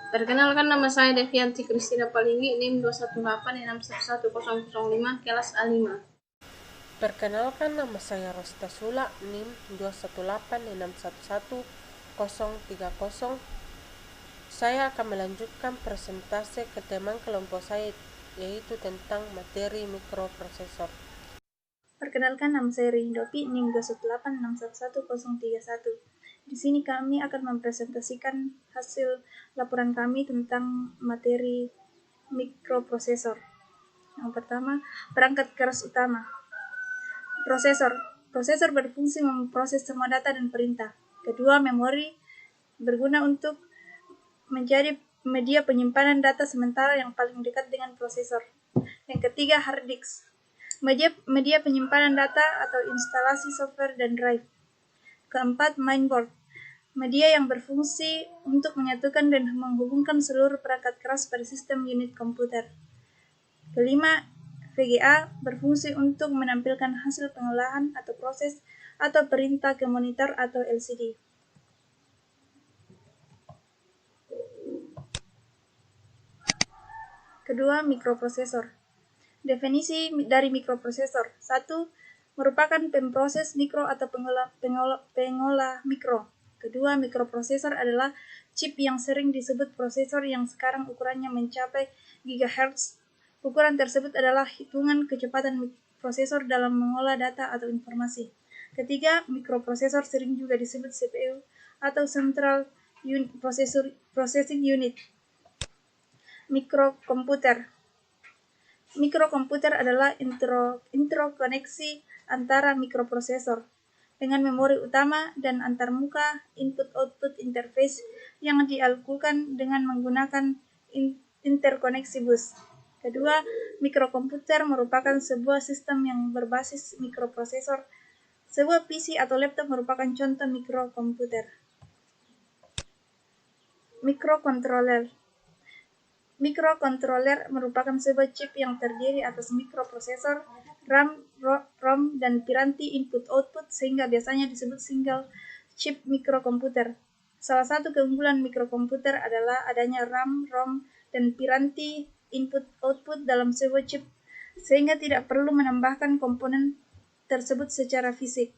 Perkenalkan, nama saya Devianti Kristina Palinggi, NIM 218611005, kelas A5. Perkenalkan, nama saya Rosta Sula, NIM 218611030. Saya akan melanjutkan presentasi ke teman kelompok saya, yaitu tentang materi mikroprosesor. Perkenalkan, nama saya Rindopi, NIM 218611031. Di sini kami akan mempresentasikan hasil laporan kami tentang materi mikroprosesor. Yang pertama, perangkat keras utama. Prosesor berfungsi memproses semua data dan perintah. Kedua, memori berguna untuk menjadi media penyimpanan data sementara yang paling dekat dengan prosesor. Yang ketiga, hard disk, media penyimpanan data atau instalasi software dan drive. Keempat, mainboard, media yang berfungsi untuk menyatukan dan menghubungkan seluruh perangkat keras pada sistem unit komputer. Kelima, VGA berfungsi untuk menampilkan hasil pengolahan atau proses atau perintah ke monitor atau LCD. Kedua, mikroprosesor. Definisi dari mikroprosesor. 1. Merupakan pemproses mikro atau pengolah mikro. Kedua, mikroprosesor adalah chip yang sering disebut prosesor yang sekarang ukurannya mencapai gigahertz. Ukuran tersebut adalah hitungan kecepatan prosesor dalam mengolah data atau informasi. Ketiga, mikroprosesor sering juga disebut CPU atau Central Processing Unit. Mikrokomputer adalah interkoneksi antara mikroprosesor dengan memori utama dan antarmuka input-output interface yang dilakukan dengan menggunakan interkoneksi bus. Kedua, mikrokomputer merupakan sebuah sistem yang berbasis mikroprosesor. Sebuah PC atau laptop merupakan contoh mikrokomputer. Mikrokontroler merupakan sebuah chip yang terdiri atas mikroprosesor, RAM, ROM, dan piranti input-output sehingga biasanya disebut single chip mikrokomputer. Salah satu keunggulan mikrokomputer adalah adanya RAM, ROM, dan piranti input-output dalam sebuah chip sehingga tidak perlu menambahkan komponen tersebut secara fisik.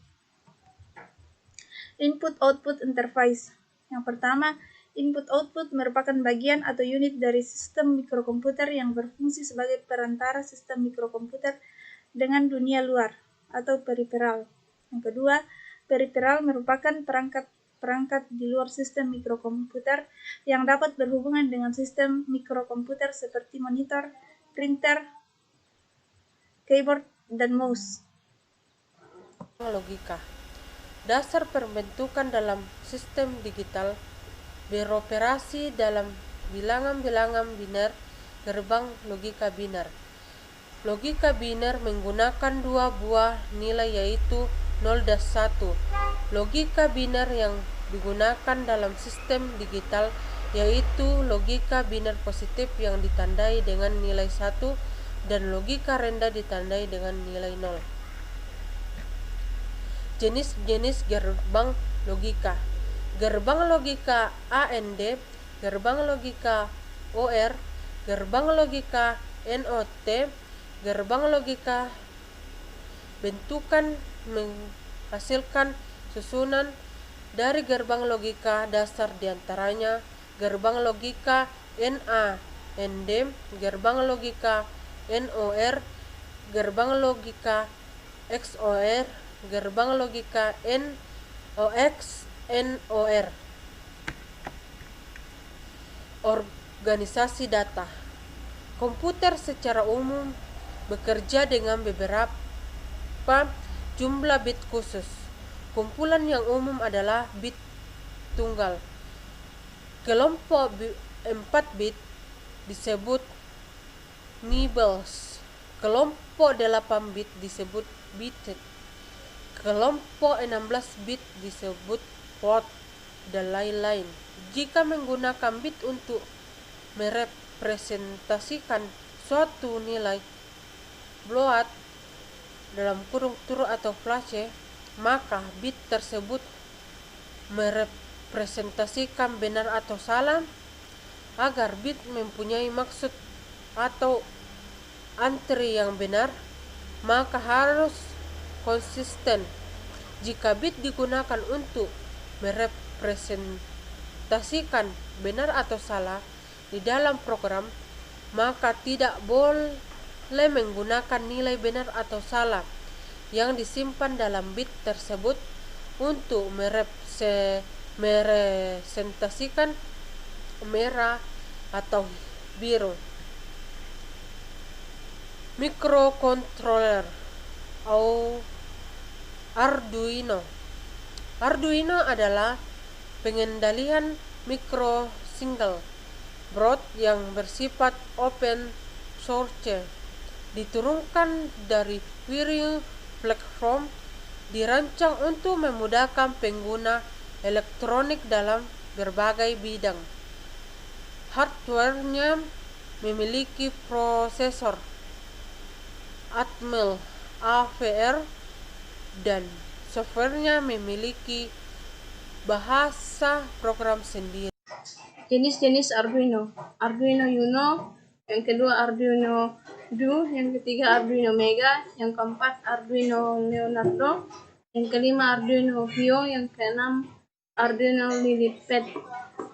Input-output interface. Yang pertama, input-output merupakan bagian atau unit dari sistem mikrokomputer yang berfungsi sebagai perantara sistem mikrokomputer dengan dunia luar atau periferal. Yang kedua, periferal merupakan perangkat di luar sistem mikrokomputer yang dapat berhubungan dengan sistem mikrokomputer seperti monitor, printer, keyboard, dan mouse. Logika. Dasar pembentukan dalam sistem digital beroperasi dalam bilangan-bilangan biner, gerbang logika biner. Logika biner menggunakan dua buah nilai yaitu 0 dan 1. Logika biner yang digunakan dalam sistem digital yaitu logika biner positif yang ditandai dengan nilai 1 dan logika rendah ditandai dengan nilai 0. Jenis-jenis gerbang logika. Gerbang logika AND, gerbang logika OR, gerbang logika NOT, gerbang logika bentukan menghasilkan susunan dari gerbang logika dasar diantaranya gerbang logika NAND, gerbang logika NOR, gerbang logika XOR, gerbang logika NOR. Organisasi data. Komputer secara umum bekerja dengan beberapa jumlah bit khusus. Kumpulan yang umum adalah bit tunggal. Kelompok 4 bit disebut nibbles. Kelompok 8 bit disebut bitet. Kelompok 16 bit disebut float, dan lain-lain. Jika menggunakan bit untuk merepresentasikan suatu nilai float dalam kurung true atau false, maka bit tersebut merepresentasikan merepresentasikan benar atau salah. Agar bit mempunyai maksud atau arti yang benar, maka harus konsisten. Jika bit digunakan untuk merepresentasikan benar atau salah di dalam program, maka tidak boleh menggunakan nilai benar atau salah yang disimpan dalam bit tersebut untuk merepresentasikan merah atau biru. Microcontroller atau Arduino. Arduino adalah pengendalian mikro single board yang bersifat open source, diturunkan dari Wiring Platform, dirancang untuk memudahkan pengguna elektronik dalam berbagai bidang. Hardware-nya memiliki prosesor Atmel AVR dan software-nya memiliki bahasa program sendiri. Jenis-jenis Arduino: Arduino Uno, yang kedua Arduino Duo, yang ketiga Arduino Mega, yang keempat Arduino Leonardo, yang kelima Arduino Fio, yang keenam Arduino Lilipad,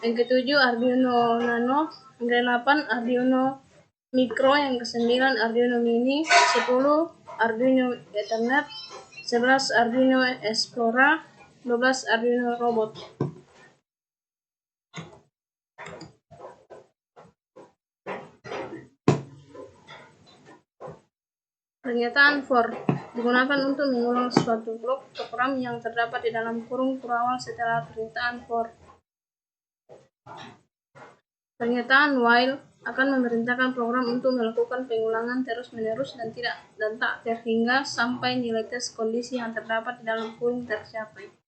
yang ketujuh Arduino Nano, yang kedelapan Arduino Micro, yang kesembilan Arduino Mini, 10 Arduino Ethernet, 11 Arduino Explora, 12 Arduino Robot. Pernyataan for digunakan untuk mengulang suatu blok program yang terdapat di dalam kurung awal setelah pernyataan for. Pernyataan while akan memerintahkan program untuk melakukan pengulangan terus-menerus dan tak terhingga sampai nilai tes kondisi yang terdapat di dalam kurung tercapai.